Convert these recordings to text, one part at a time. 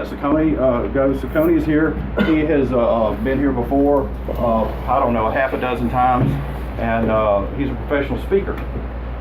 let Saccone go. Saccone is here. He has been here before, I don't know, half a dozen times, and he's a professional speaker.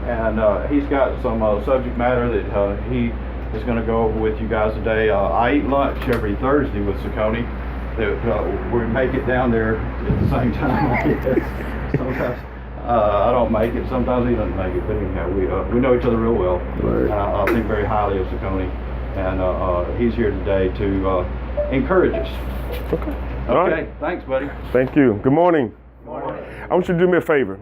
And he's got some subject matter that he is going to go over with you guys today. I eat lunch every Thursday with Saccone. We make it down there at the same time. Sometimes I don't make it. Sometimes he doesn't make it. But anyhow, we know each other real well. Right. I think very highly of Saccone, and he's here today to encourage us. Okay. Okay. Right. Thanks, buddy. Thank you. Good morning. Good morning. I want you to do me a favor.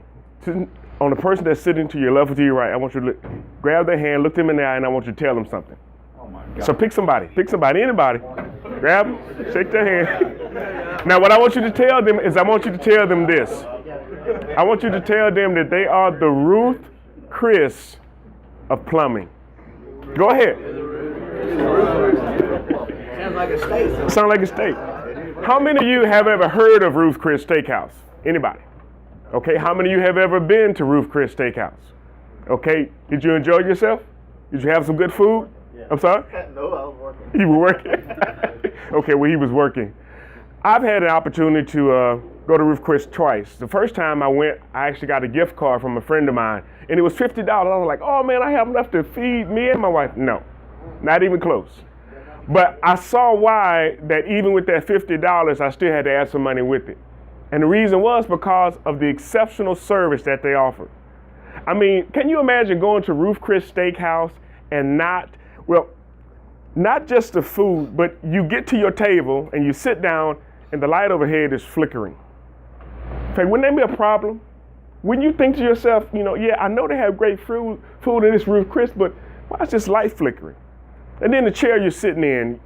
On the person that's sitting to your left or to your right, I want you to grab their hand, look them in the eye, and I want you to tell them something. Oh my God. So pick somebody, anybody. Grab them, shake their hand. Now what I want you to tell them is I want you to tell them this. I want you to tell them that they are the Ruth Chris of plumbing. Go ahead. Sounds like a state. Sound like a state. How many of you have ever heard of Ruth Chris Steakhouse? Anybody? Okay, how many of you have ever been to Ruth Chris Steakhouse? Okay, did you enjoy yourself? Did you have some good food? Yeah. I'm sorry? No, I was working. You were working? Okay, well, he was working. I've had an opportunity to go to Ruth Chris twice. The first time I went, I actually got a gift card from a friend of mine, and it was $50. I was like, oh man, I have enough to feed me and my wife. No, not even close. But I saw why that even with that $50, I still had to add some money with it. And the reason was because of the exceptional service that they offered. I mean, can you imagine going to Ruth Chris Steakhouse and not just the food, but you get to your table and you sit down and the light overhead is flickering. Okay, wouldn't that be a problem? Wouldn't you think to yourself, yeah, I know they have great food in this Ruth Chris, but why is this light flickering? And then the chair you're sitting in,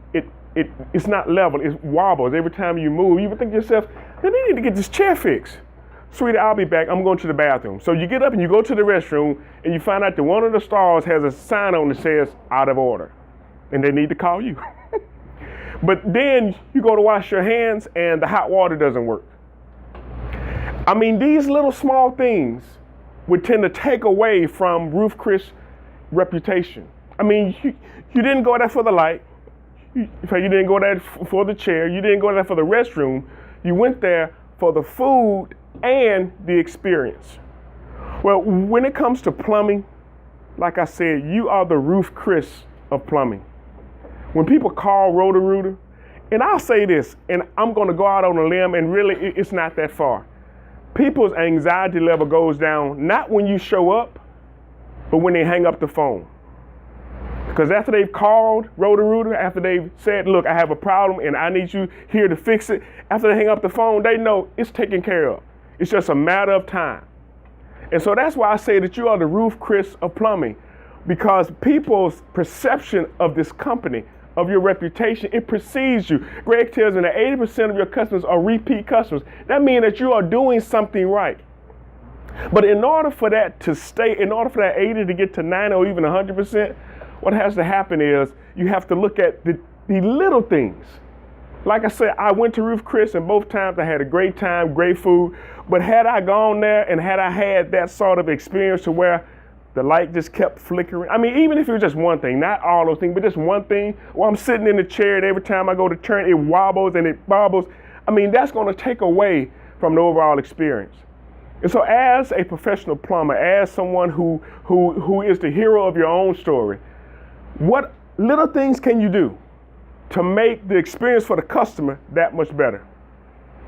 it's not level, it wobbles every time you move. You would think to yourself, they need to get this chair fixed. Sweetie, I'll be back, I'm going to the bathroom. So you get up and you go to the restroom and you find out that one of the stalls has a sign on that says out of order. And they need to call you. But then you go to wash your hands and the hot water doesn't work. I mean, these little small things would tend to take away from Ruth Chris' reputation. I mean, you didn't go there for the light. You didn't go there for the chair. You didn't go there for the restroom. You went there for the food and the experience. Well, when it comes to plumbing, like I said, you are the Ruth Chris of plumbing. When people call Roto-Rooter, and I'll say this, and I'm going to go out on a limb, and really it's not that far. People's anxiety level goes down not when you show up, but when they hang up the phone. Because after they've called Roto-Rooter, after they've said, look, I have a problem and I need you here to fix it, after they hang up the phone, they know it's taken care of. It's just a matter of time. And so that's why I say that you are the Ruth Chris of plumbing, because people's perception of this company, of your reputation, it precedes you. Greg tells me that 80% of your customers are repeat customers. That means that you are doing something right. But in order for that to stay, in order for that 80 to get to 90 or even 100%, what has to happen is you have to look at the little things. Like I said, I went to Ruth Chris and both times I had a great time, great food. But had I gone there and had I had that sort of experience to where the light just kept flickering, I mean, even if it was just one thing, not all those things, but just one thing, where I'm sitting in the chair and every time I go to turn, it wobbles and it bobbles. I mean, that's going to take away from the overall experience. And so as a professional plumber, as someone who is the hero of your own story, what little things can you do to make the experience for the customer that much better?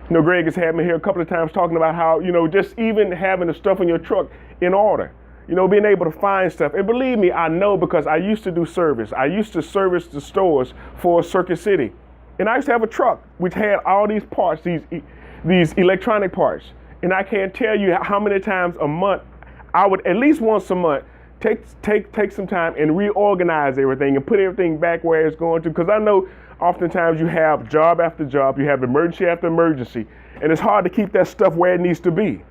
Greg has had me here a couple of times talking about how, just even having the stuff in your truck in order, being able to find stuff. And believe me, I know, because I used to do service. I used to service the stores for Circuit City. And I used to have a truck which had all these parts, these electronic parts. And I can't tell you how many times a month, I would at least once a month, take some time and reorganize everything and put everything back where it's going to. Because I know oftentimes you have job after job, you have emergency after emergency, and it's hard to keep that stuff where it needs to be.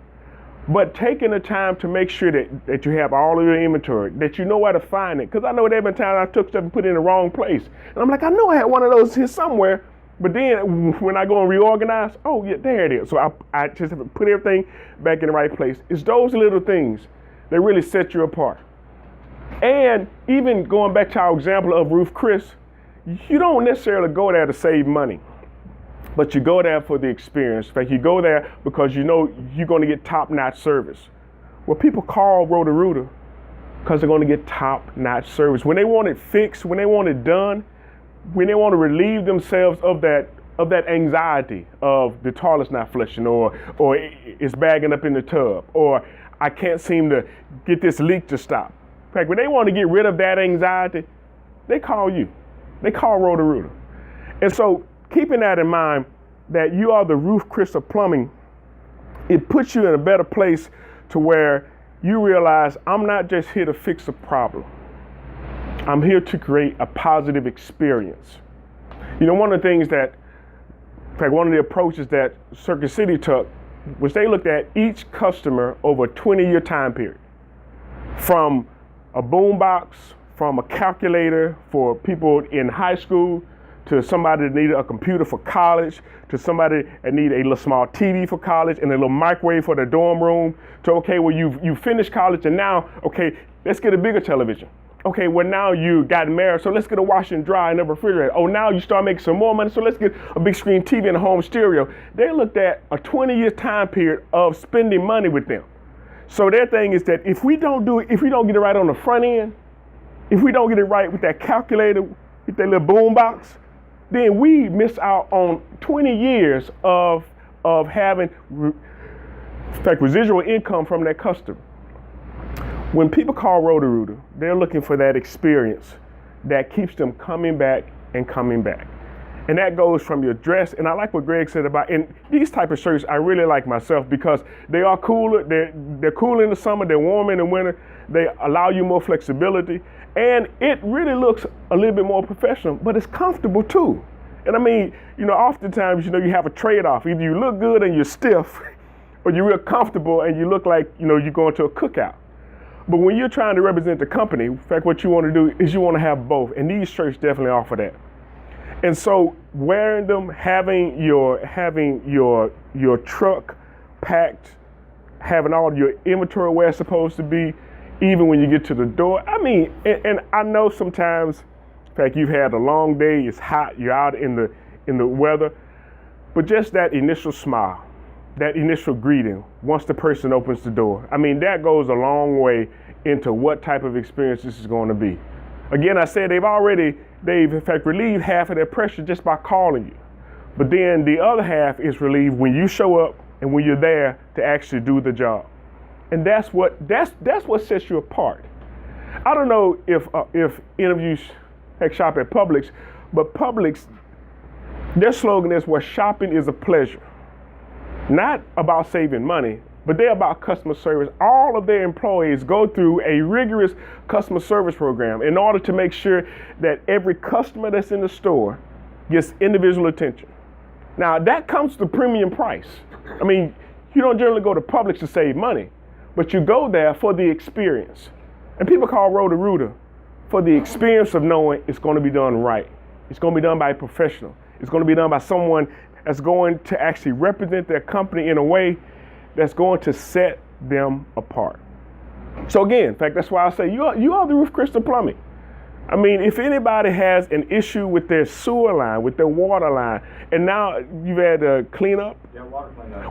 But taking the time to make sure that you have all of your inventory, that you know where to find it. Because I know there have been times I took stuff and put it in the wrong place. And I'm like, I know I had one of those here somewhere. But then when I go and reorganize, oh yeah, there it is. So I just have to put everything back in the right place. It's those little things that really set you apart. And even going back to our example of Ruth Chris, you don't necessarily go there to save money, but you go there for the experience. In fact, you go there because you know you're going to get top-notch service. Well, people call Roto-Rooter because they're going to get top-notch service. When they want it fixed, when they want it done, when they want to relieve themselves of that anxiety of the toilet's not flushing, or it's bagging up in the tub, or I can't seem to get this leak to stop. In fact, when they want to get rid of that anxiety, they call you. They call Roto-Rooter. And so keeping that in mind, that you are the Ruth Chris of plumbing, it puts you in a better place to where you realize I'm not just here to fix a problem. I'm here to create a positive experience. You know, one of the things that, in fact, one of the approaches that Circuit City took was they looked at each customer over a 20-year time period. From a boombox, from a calculator for people in high school, to somebody that needed a computer for college, to somebody that needed a little small TV for college and a little microwave for the dorm room, to, okay, well, you finished college and now, okay, let's get a bigger television. Okay, well, now you got married, so let's get a washer and dryer and a refrigerator. Oh, now you start making some more money, so let's get a big screen TV and a home stereo. They looked at a 20-year time period of spending money with them. So their thing is that if we don't get it right on the front end, if we don't get it right with that calculator, with that little boom box, then we miss out on 20 years of having, in fact, residual income from that customer. When people call Roto-Rooter, they're looking for that experience that keeps them coming back and coming back. And that goes from your dress, and I like what Greg said about, and these type of shirts I really like myself because they are cooler, they're cool in the summer, they're warm in the winter, they allow you more flexibility, and it really looks a little bit more professional, but it's comfortable too. And I mean, you know, oftentimes, you know, you have a trade-off. Either you look good and you're stiff, or you're real comfortable and you look like, you know, you're going to a cookout. But when you're trying to represent the company, in fact, what you want to do is you want to have both, and these shirts definitely offer that. And so wearing them, having your truck packed, having all your inventory where it's supposed to be, even when you get to the door. I mean, and I know sometimes, in fact, you've had a long day, it's hot, you're out in the weather, but just that initial smile, that initial greeting once the person opens the door, I mean, that goes a long way into what type of experience this is going to be. Again, I said they've in fact relieved half of their pressure just by calling you. But then the other half is relieved when you show up and when you're there to actually do the job. And that's what sets you apart. I don't know if interviews shop at Publix, but Publix, their slogan is where shopping is a pleasure. Not about saving money, but they're about customer service. All of their employees go through a rigorous customer service program in order to make sure that every customer that's in the store gets individual attention. Now, that comes to premium price. I mean, you don't generally go to Publix to save money, but you go there for the experience. And people call Roto-Rooter for the experience of knowing it's going to be done right. It's going to be done by a professional. It's going to be done by someone that's going to actually represent their company in a way that's going to set them apart. So again, in fact, that's why I say you are the Ruth Chris of plumbing. I mean, if anybody has an issue with their sewer line, with their water line, and now you've had to clean up,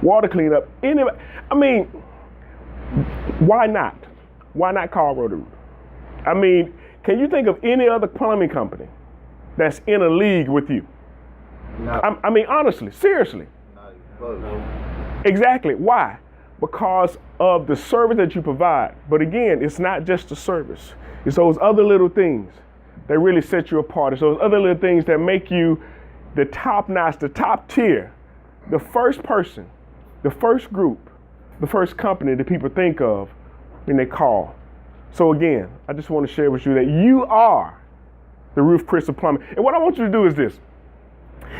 water cleanup, anybody, I mean, why not? Why not call Roto-Rooter? I mean, can you think of any other plumbing company that's in a league with you? No. I mean, honestly, seriously. Not even close. Exactly. Why? Because of the service that you provide. But again, it's not just the service. It's those other little things that really set you apart. It's those other little things that make you the top notch, the top tier, the first person, the first group, the first company that people think of when they call. So again, I just want to share with you that you are the Ruth Chris of plumbing. And what I want you to do is this.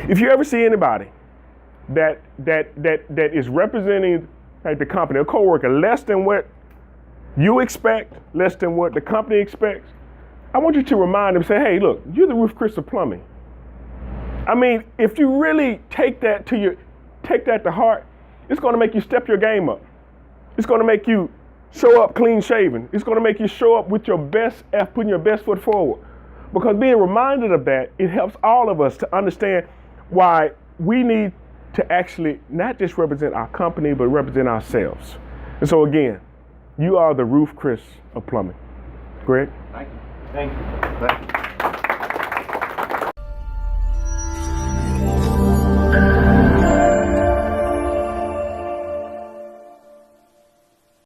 If you ever see anybody that is representing like the company, a coworker, less than what you expect, less than what the company expects, I want you to remind them, say, hey, look, you're the Ruth Chris of plumbing. I mean, if you really take that to heart, it's going to make you step your game up. It's going to make you show up clean shaven. It's going to make you show up with your best, putting your best foot forward. Because being reminded of that, it helps all of us to understand why we need to actually not just represent our company, but represent ourselves. And so again, you are the Ruth Chris of plumbing. Greg? Thank you. Thank you.